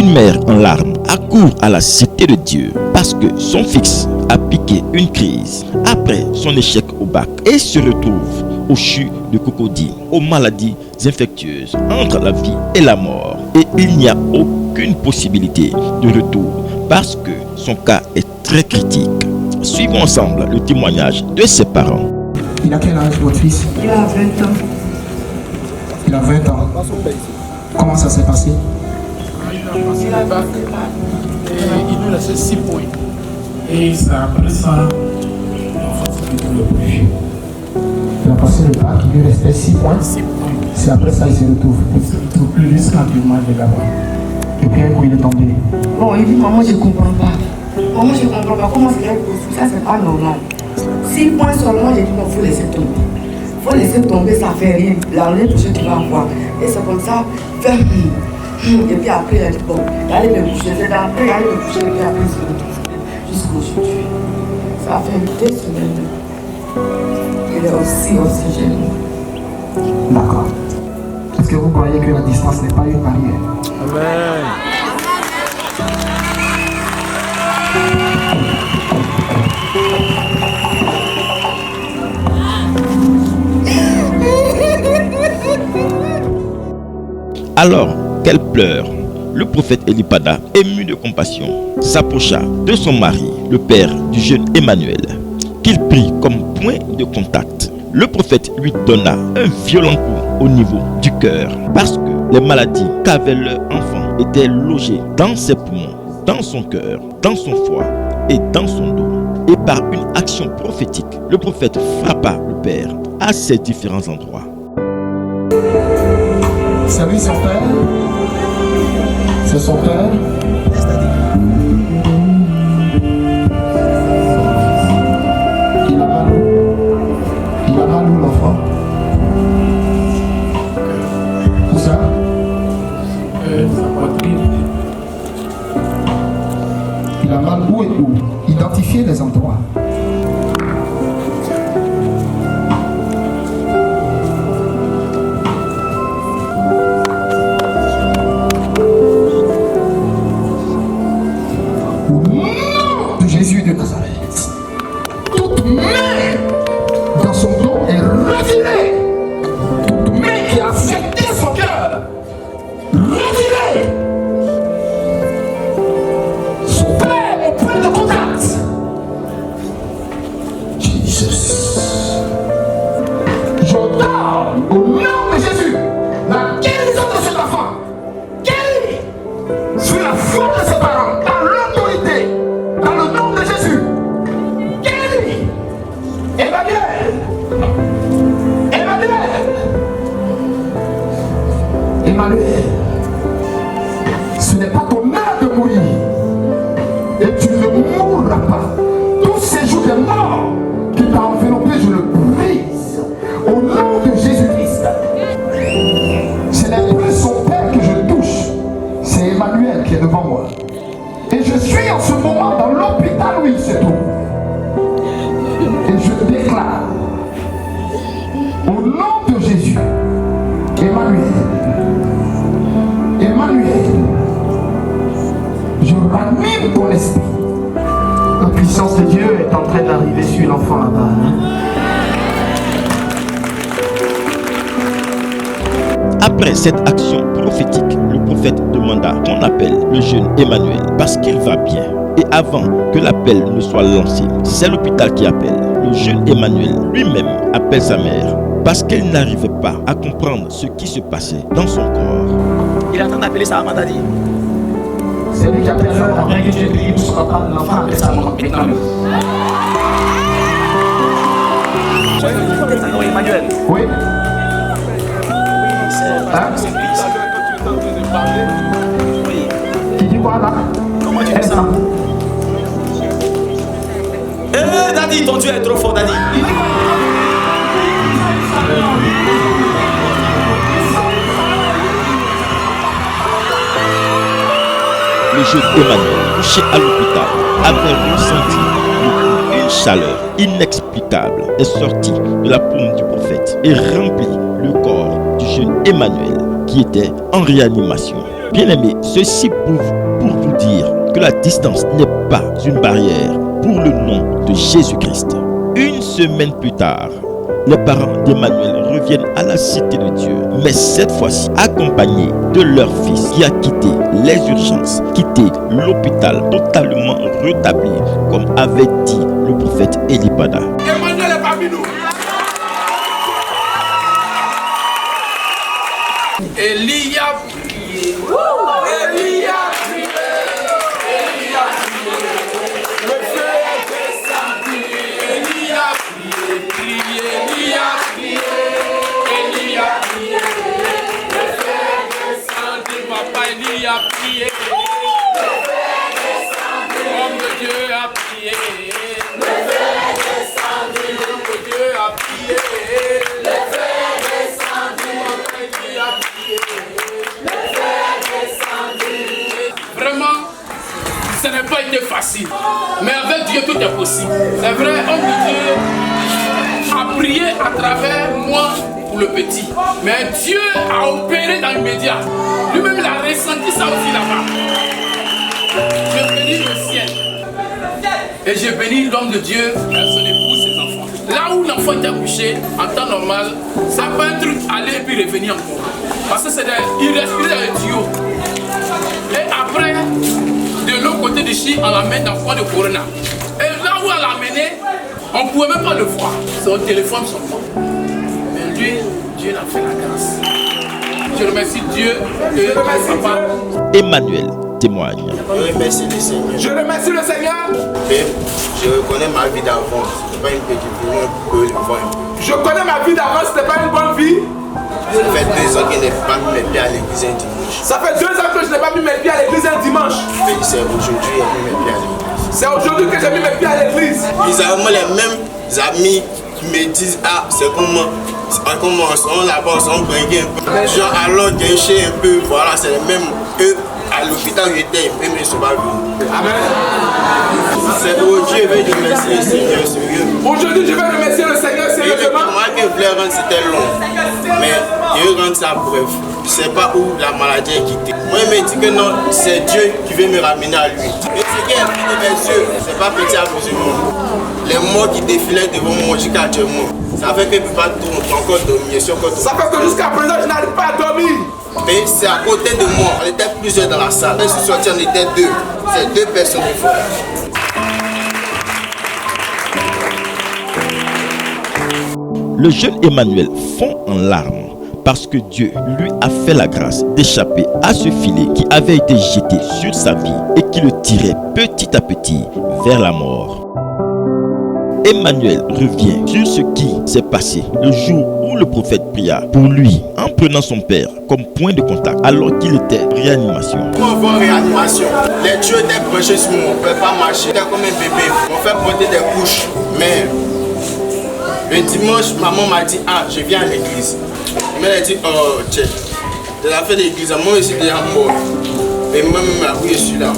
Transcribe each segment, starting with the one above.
une mère en larmes accourt à la cité de Dieu parce que son fils a piqué une crise après son échec au bac et se retrouve au CHU de Cocody, aux maladies infectieuses entre la vie et la mort. Et il n'y a aucune possibilité de retour parce que son cas est très critique. Suivons ensemble le témoignage de ses parents. Il a quel âge votre fils? Il a 20 ans. Il a 20 ans. Comment ça s'est passé? Il a bac et il nous laissait 6 points. Et c'est après ça, Il a passé le bac, il lui restait 6 points. 6 points. C'est après ça il se retrouve. Il se retrouve plus jusqu'à durement de là-bas. Et puis un coup il est tombé. Bon, il dit, maman, je ne comprends pas. Maman, je ne comprends pas. Comment c'est qu'elle poursuit? Ça, c'est pas normal. 6 points seulement, j'ai dit, non, il faut laisser tomber. Il faut laisser tomber, ça fait rien. L'année prochaine, tu vas voir. Et c'est comme ça, faire. Et puis après, il a dit, bon, allez me coucher. C'est d'après, allez me coucher. Et puis après, il se retrouve jusqu'aujourd'hui. Ça fait 2 semaines. Il est aussi jeune. D'accord. Est-ce que vous croyez que la distance n'est pas une barrière? Amen. Alors qu'elle pleure, le prophète Elipada, ému de compassion, s'approcha de son mari, le père du jeune Emmanuel, qu'il prit comme point de contact. Le prophète lui donna un violent coup au niveau du cœur parce que les maladies qu'avait leur enfant étaient logées dans ses poumons, dans son cœur, dans son foie et dans son dos. Et par une action prophétique, le prophète frappa le père à ces différents endroits. C'est lui son père? C'est son père? Il a mal où? Il a mal où l'enfant? Où ça? Sa poitrine. Il a mal où et où? Identifiez les endroits. Jésus de Nazareth, toute main dans son dos est retirée. Toute main qui a affecté son cœur, retirée. Son père est point de contact. Jesus. J'ordonne au nom de Jésus la guérison de cet enfant. Guéri sur la foi de ses parents, dans l'autorité. Dans le nom de Jésus, guéris. Emmanuel, Emmanuel, Emmanuel, ce n'est pas ton heure de mourir et tu ne mourras pas. Tout séjour de mort qui t'a enveloppé, je le brise au nom de Jésus-Christ. Ce n'est plus son père que je touche, c'est Emmanuel qui est devant moi. Et je suis en ce moment dans l'hôpital où il se trouve. Et je déclare, au nom de Jésus, Emmanuel, Emmanuel, je ranime ton esprit. La puissance de Dieu est en train d'arriver sur l'enfant là-bas. Après cette action prophétique, le prophète demanda qu'on appelle le jeune Emmanuel parce qu'il va bien. Et avant que l'appel ne soit lancé, c'est l'hôpital qui appelle. Le jeune Emmanuel lui-même appelle sa mère parce qu'elle n'arrivait pas à comprendre ce qui se passait dans son corps. Il est en train d'appeler sa maman, t'as dit. C'est lui qui appelle sa maman. Après que tu aies prié pour son papa, l'enfant appelle sa maman. Non, Emmanuel. Oui. Hein? C'est Christ. Oui. Tu dis quoi là? Comment tu fais ça? Eh, Daddy, ton Dieu est trop fort, Daddy. Le jeune Emmanuel, couché à l'hôpital, avait ressenti une chaleur inexplicable est sortie de la paume du prophète et remplit le corps du jeune Emmanuel qui était en réanimation. Bien-aimés, ceci prouve pour vous dire que la distance n'est pas une barrière pour le nom de Jésus-Christ. Une semaine plus tard, les parents d'Emmanuel reviennent à la cité de Dieu, mais cette fois-ci accompagnés de leur fils qui a quitté les urgences, quitté l'hôpital totalement rétabli, comme avait dit le prophète Elipada. Emmanuel est parmi nous. Élie a prié. Élie a prié. Élie a prié. Le feu est descendu. Élie a prié. Élie a prié. Élie a prié. Le feu est descendu. Papa Élie a prié. Le feu est descendu. L'homme de Dieu a prié. Le feu est descendu. L'homme de Dieu a prié. Le feu est descendu. Papa Élie a prié. Vraiment, ça n'a pas été facile. Mais avec Dieu, tout est possible. C'est vrai, homme de Dieu a prié à travers moi pour le petit. Mais Dieu a opéré dans l'immédiat. Lui-même, il a ressenti ça aussi là-bas. Je bénis le ciel. Et je bénis l'homme de Dieu, son épouse, ses enfants. Là où l'enfant était couché, en temps normal, ça peut un truc aller et puis revenir encore. Parce que il respirait dans le tuyau. Et après, de l'autre côté du Chine, on l'amène dans le coin de Corona. Et là où on l'a amené, on ne pouvait même pas le voir. Son téléphone seulement. Mais lui, Dieu l'a fait la grâce. Je remercie Dieu et papa. Emmanuel témoigne. Je remercie le Seigneur. Je remercie le Seigneur. Et je reconnais ma vie d'avant. Ce n'est pas une petite vie, on peut le voir. Je connais ma vie d'avant, c'était pas une bonne vie. Ça fait 2 ans que je n'ai pas mis mes pieds à l'église un dimanche. Ça fait 2 ans que je n'ai pas mis mes pieds à l'église un dimanche. Mais c'est aujourd'hui que j'ai mis mes pieds à l'église. C'est aujourd'hui que j'ai mis mes pieds à l'église. Ils ont les mêmes amis qui me disent ah c'est comment on là-bas on s'en bringue un peu. Genre alors gâcher un peu, voilà c'est les mêmes. Eux à l'hôpital où j'étais, ils ne sont pas venus. Amen. C'est aujourd'hui que je remercie le Seigneur sérieux. Aujourd'hui je vais remercier le Seigneur sérieusement. Moi que je voulais rendre c'était long. Mais Dieu rend ça bref. Je ne sais pas où la maladie est quittée. Moi il me dit que non, c'est Dieu qui veut me ramener à lui. Et ce qui est pris de mes yeux, ce n'est pas petit à cause de moi. Les morts qui défilaient devant moi jusqu'à actuellement. Ça fait que je ne peux pas encore dormir. Ça fait que jusqu'à présent je n'arrive pas à dormir. Mais c'est à côté de moi. On était plusieurs dans la salle. Quand je suis sorti, on était 2. C'est 2 personnes qui font. Le jeune Emmanuel fond en larmes parce que Dieu lui a fait la grâce d'échapper à ce filet qui avait été jeté sur sa vie et qui le tirait petit à petit vers la mort. Emmanuel revient sur ce qui s'est passé le jour où le prophète pria pour lui en prenant son père comme point de contact alors qu'il était en réanimation. Comment on va en réanimation? Les tuyaux étaient branchés sur moi, on ne pouvait pas marcher. C'était comme un bébé, on fait porter des couches. Mais le dimanche, maman m'a dit ah je viens à l'église. Elle m'a dit oh tiens, de la fête de l'église, moi aussi déjà mort. Et moi-même oui je suis là.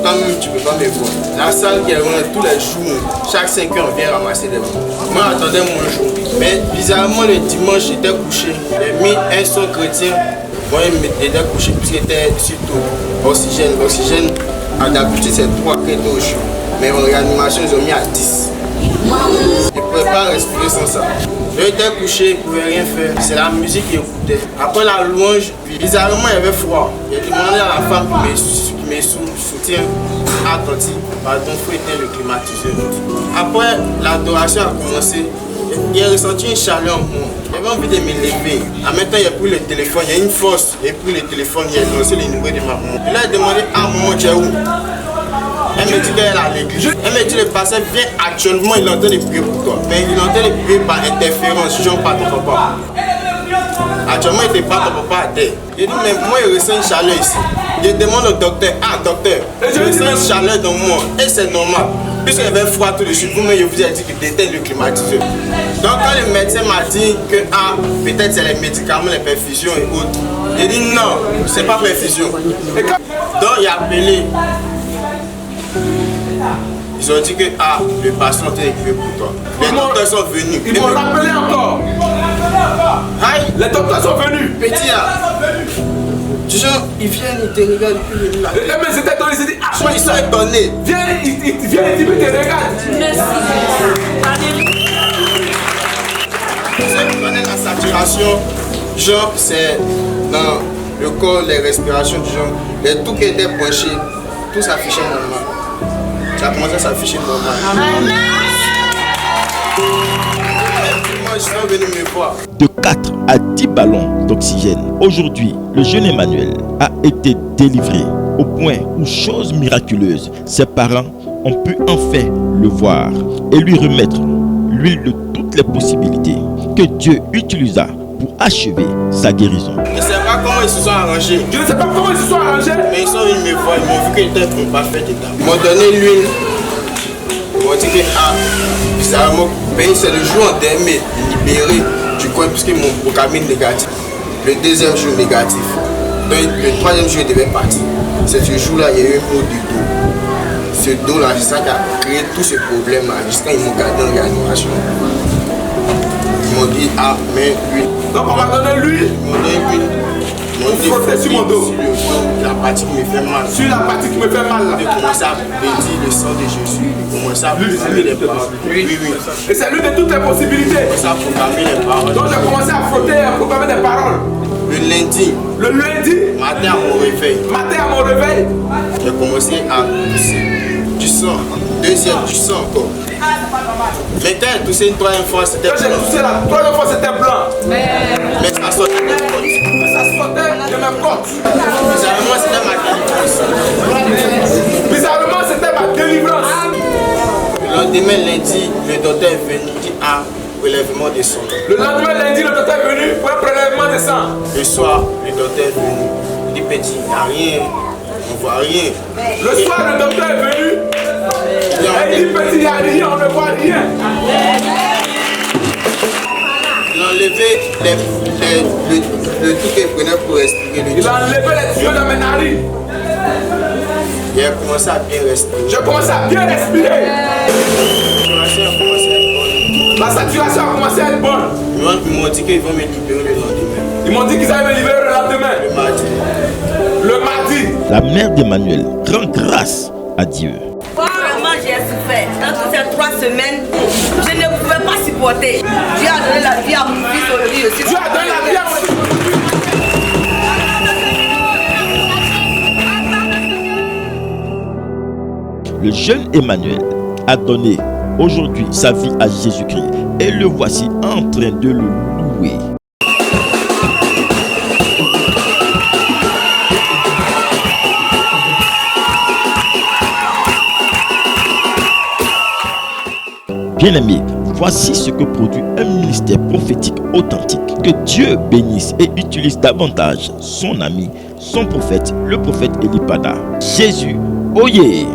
Toi-même tu ne peux pas me voir. La salle qui est loin tous les jours, chaque 5 heures on vient ramasser des gens. Moi j'attendais mon jour. Mais bizarrement le dimanche j'étais couché. J'ai mis un son chrétien. Moi il m'était couché puisqu'il était surtout oxygène. L'oxygène d'habitude c'est 3 créneaux au jour. Mais en réanimation ils ont mis à 10. Je ne pouvais pas respirer sans ça. J'étais couché, je ne pouvais rien faire. C'est la musique qui écoutait. Après la louange, bizarrement il y avait froid. J'ai demandé à la femme qui me soutient. Attends, pardon, il faut éteindre le climatiseur. Après l'adoration a commencé. J'ai ressenti une chaleur en moi. J'avais envie de me lever. En même temps, il a pris le téléphone. Il y a une force. Il a pris le téléphone. Il a lancé le numéro de ma maman. Il a demandé à maman, tu es où? Elle me dit qu'elle est à l'église. Elle me dit le pasteur vient actuellement, il est en train de prier pour toi. Mais il est en train de prier par interférence, genre pas ton papa. Actuellement, il ne pas ton papa à terre. Il dit, mais moi, il ressent une chaleur ici. Je demande au docteur, ah docteur, je ressens une chaleur dans moi. Et c'est normal. Puisqu'il y avait froid tout de suite, vous-même, je vous ai dit que d'éteindre le climatiseur. Donc, quand le médecin m'a dit que ah, peut-être c'est les médicaments, les perfusions et autres, j'ai dit non, c'est pas perfusion. Donc, il a appelé. Ils ont dit que ah, le patient était écrit pour toi. Les docteurs sont venus. Ils m'ont rappelé encore. Aïe, Les docteurs sont venus. petit là. Du genre, ils viennent, ils te regardent, puis ils là. Les mecs étaient étonnés, ils se disent, ah, Ils sont étonnés. viens, il dit, mais te regarde. Vous connaissez la saturation, genre, c'est dans le corps, les respirations du genre, les tout qui étaient branchés, tout s'affichait normal. Ça a commencé à s'afficher normal. Moi, je suis venu me voir. De 4 à 10 ballons d'oxygène. Aujourd'hui, le jeune Emmanuel a été délivré au point où, chose miraculeuse, ses parents ont pu enfin le voir et lui remettre l'huile de toutes les possibilités que Dieu utilisa pour achever sa guérison. Je ne sais pas comment ils se sont arrangés, Je ne sais pas comment ils se sont arrangés. mais ils sont venus me voir, ils m'ont vu qu'il était en parfait état. Ils m'ont donné l'huile. Ils m'ont dit que, bizarrement, c'est le jour en dernier libéré du corps puisqu'ils m'ont proclamé négatif. Le deuxième jour négatif. Donc le troisième jour, il devait partir. C'est ce jour-là, il y a eu un mot du dos. Ce dos-là, c'est ça qui a créé tous ces problèmes-là. Jusqu'à ils m'ont gardé en réanimation. Ils m'ont dit, mais lui. Donc on m'a donné l'huile. Ils m'ont donné l'huile. Ils m'ont dit, Frotter sur mon dos. sur le dos, la partie qui me fait mal. Sur la partie qui me fait mal là. De commencer à bénir le sang de Jésus, de commencer à proclamer les paroles. Oui. Et c'est l'une de toutes les possibilités. Commencer à proclamer les paroles. Donc j'ai commencé à frotter et à proclamer des paroles. Le lundi, Le lundi, matin à mon réveil, matin à mon réveil, j'ai commencé à tousser du sang. Deuxième, du sang encore. Maintenant, tousser une troisième fois, c'était quand j'ai blanc. toussé la troisième fois, c'était blanc. Mais ça sortait de mes côtes. Ça sortait de mes côtes. Bizarrement, c'était ma délivrance. Bizarrement, c'était ma délivrance. Le lendemain, lundi, le docteur est venu, il dit, prélèvement de sang. Le lendemain, lundi, le docteur est venu pour un prélèvement de sang. Le soir, le docteur est venu. Il dit, petit, il n'y a rien. On ne voit rien. Le soir, le docteur est venu. Et il dit, petit, il n'y a rien, on ne voit rien. Il a enlevé le truc qu'il prenait pour respirer. Le Il a enlevé les tuyaux dans mes narines. Il a commencé à bien respirer. Je commence à bien respirer. La saturation a commencé à être bonne. Ils m'ont dit qu'ils vont me libérer le lendemain. Ils m'ont dit qu'ils allaient me libérer le lendemain. Le mardi. Le mardi. La mère d'Emmanuel rend grâce à Dieu. Vraiment, j'ai souffert. Dans toutes ces 3 semaines, je ne pouvais pas supporter. Dieu a donné la vie à mon fils aujourd'hui. Je suis Dieu a donné la vie à mon fils. Le jeune Emmanuel a donné aujourd'hui sa vie à Jésus-Christ et le voici en train de le louer. Bien-aimés, voici ce que produit un ministère prophétique authentique. Que Dieu bénisse et utilise davantage son ami, son prophète, le prophète Elipada. Jésus, oyez!